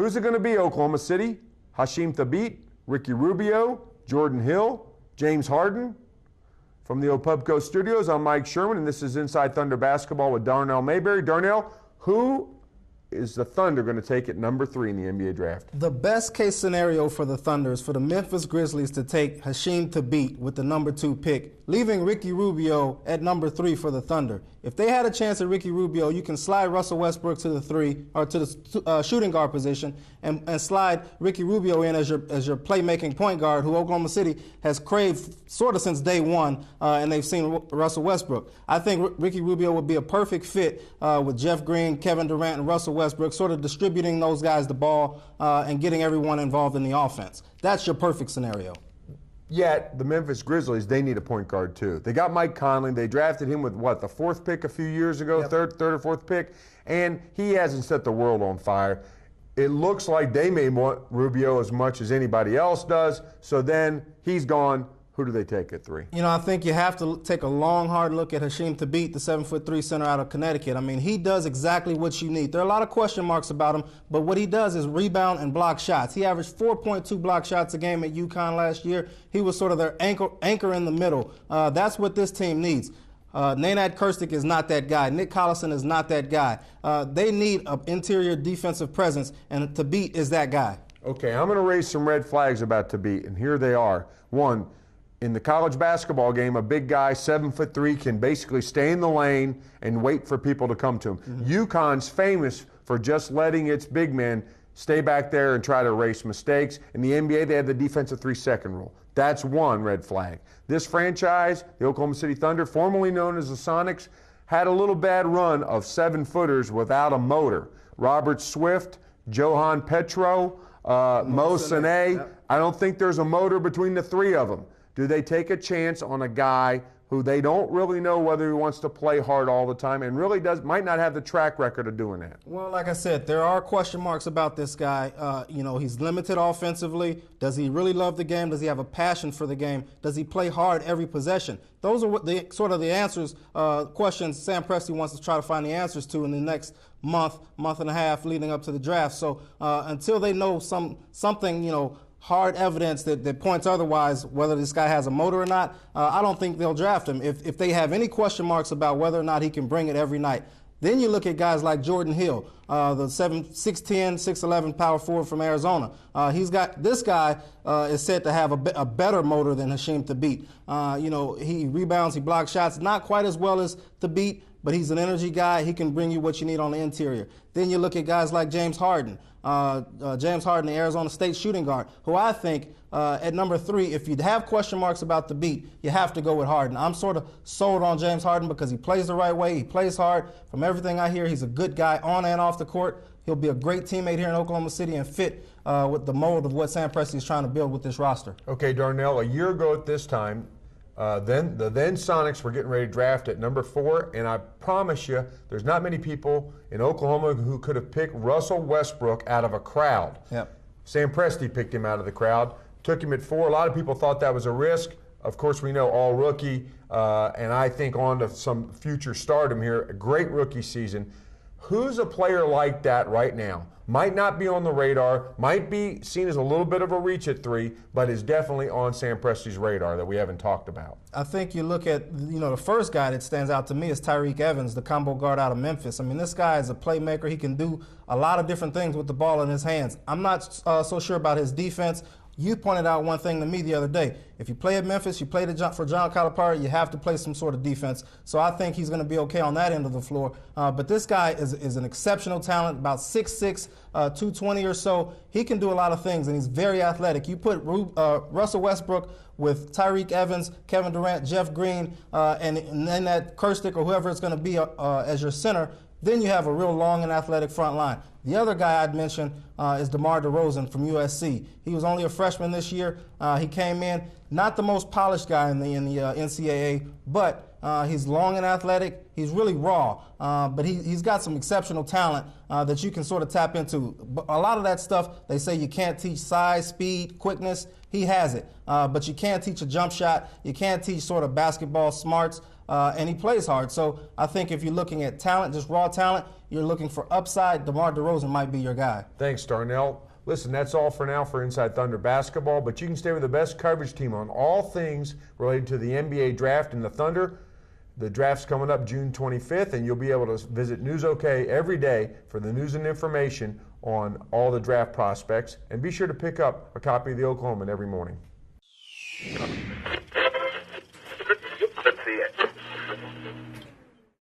Who's it going to be, Oklahoma City? Hasheem Thabeet, Ricky Rubio, Jordan Hill, James Harden? From the Opubco Studios, I'm Mike Sherman, and this is Inside Thunder Basketball with Darnell Mayberry. Darnell, who is the Thunder going to take at number 3 in the NBA draft? The best case scenario for the Thunder is for the Memphis Grizzlies to take Hasheem Thabeet with the number 2 pick, leaving Ricky Rubio at number 3 for the Thunder. If they had a chance at Ricky Rubio, you can slide Russell Westbrook to the 3 or to the shooting guard position and slide Ricky Rubio in as your playmaking point guard, who Oklahoma City has craved sort of since day one, and they've seen Russell Westbrook. I think Ricky Rubio would be a perfect fit with Jeff Green, Kevin Durant, and Russell Westbrook, sort of distributing those guys the ball and getting everyone involved in the offense. That's your perfect scenario. Yet, the Memphis Grizzlies, they need a point guard too. They got Mike Conley. They drafted him with, the 4th pick a few years ago, Yep. third or 4th pick, and he hasn't set the world on fire. It looks like they may want Rubio as much as anybody else does, so then he's gone. Who do they take at 3? I think you have to take a long, hard look at Hasheem Thabeet, the 7'3" center out of Connecticut. I mean, he does exactly what you need. There are a lot of question marks about him, but what he does is rebound and block shots. He averaged 4.2 block shots a game at UConn last year. He was sort of their anchor in the middle. That's what this team needs. Nenad Kirstic is not that guy. Nick Collison is not that guy. They need an interior defensive presence, and Thabeet is that guy. Okay, I'm going to raise some red flags about Thabeet, and here they are. One, in the college basketball game, a big guy, 7'3", can basically stay in the lane and wait for people to come to him. Mm-hmm. UConn's famous for just letting its big men stay back there and try to erase mistakes. In the NBA, they have the defensive 3-second rule. That's one red flag. This franchise, the Oklahoma City Thunder, formerly known as the Sonics, had a little bad run of 7-footers without a motor. Robert Swift, Johan Petro, Mo Sané. Yep. I don't think there's a motor between the 3 of them. Do they take a chance on a guy who they don't really know whether he wants to play hard all the time and really might not have the track record of doing that? Well, like I said, there are question marks about this guy. He's limited offensively. Does he really love the game? Does he have a passion for the game? Does he play hard every possession? Those are the answers, questions Sam Presti wants to try to find the answers to in the next month and a half leading up to the draft. So until they know something, hard evidence that points otherwise, whether this guy has a motor or not, I don't think they'll draft him. If they have any question marks about whether or not he can bring it every night, then you look at guys like Jordan Hill, the 6'10", 6'11" power forward from Arizona. This guy is said to have a better motor than Hasheem Thabeet. He rebounds, he blocks shots, not quite as well as Thabeet, but he's an energy guy. He can bring you what you need on the interior. Then you look at guys like James Harden. The Arizona State shooting guard, who I think at number 3, if you have question marks about Thabeet, you have to go with Harden. I'm sort of sold on James Harden because he plays the right way. He plays hard. From everything I hear, he's a good guy on and off the court. He'll be a great teammate here in Oklahoma City and fit with the mold of what Sam Presti is trying to build with this roster. Okay, Darnell, a year ago at this time, then Sonics were getting ready to draft at number 4, and I promise you, there's not many people in Oklahoma who could have picked Russell Westbrook out of a crowd. Yep. Sam Presti picked him out of the crowd, took him at 4. A lot of people thought that was a risk. Of course, we know all rookie, and I think on to some future stardom here. A great rookie season. Who's a player like that right now? Might not be on the radar, might be seen as a little bit of a reach at 3, but is definitely on Sam Presti's radar that we haven't talked about. I think you look at, the first guy that stands out to me is Tyreke Evans, the combo guard out of Memphis. I mean, this guy is a playmaker. He can do a lot of different things with the ball in his hands. I'm not so sure about his defense. You pointed out one thing to me the other day. If you play at Memphis, you play for John Calipari, you have to play some sort of defense. So I think he's going to be okay on that end of the floor. But this guy is an exceptional talent, about 6'6", 220 or so. He can do a lot of things, and he's very athletic. You put Russell Westbrook with Tyreke Evans, Kevin Durant, Jeff Green, and then that Kirstic or whoever it's going to be as your center, then you have a real long and athletic front line. The other guy I'd mention is DeMar DeRozan from USC. He was only a freshman this year. He came in, not the most polished guy in the NCAA, but he's long and athletic. He's really raw, but he's got some exceptional talent that you can sort of tap into. A lot of that stuff, they say you can't teach size, speed, quickness. He has it, but you can't teach a jump shot. You can't teach sort of basketball smarts. and he plays hard. So I think if you're looking at talent, just raw talent, you're looking for upside, DeMar DeRozan might be your guy. Thanks, Darnell. Listen, that's all for now for Inside Thunder Basketball, but you can stay with the best coverage team on all things related to the NBA draft and the Thunder. The draft's coming up June 25th, and you'll be able to visit News OK every day for the news and information on all the draft prospects. And be sure to pick up a copy of the Oklahoman every morning.